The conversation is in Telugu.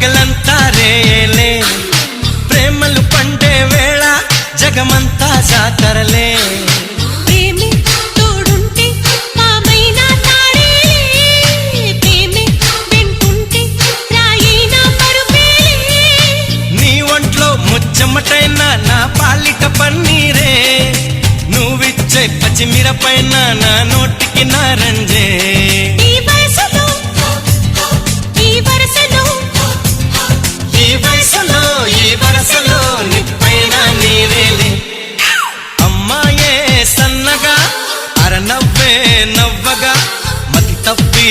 పగలంతా రేలే ప్రేమలు పండే వేళ జగమంతా జాతరలే చెమటైనా నా పాలిట పన్నీరే నువ్విచ్చే పచ్చిమిరపైన నా నోటికి నారంజే ఈ వయసులో నిప్పైన నీవేలే అమ్మాయే సన్నగా అరనవ్వే నవ్వగా మతి తప్పి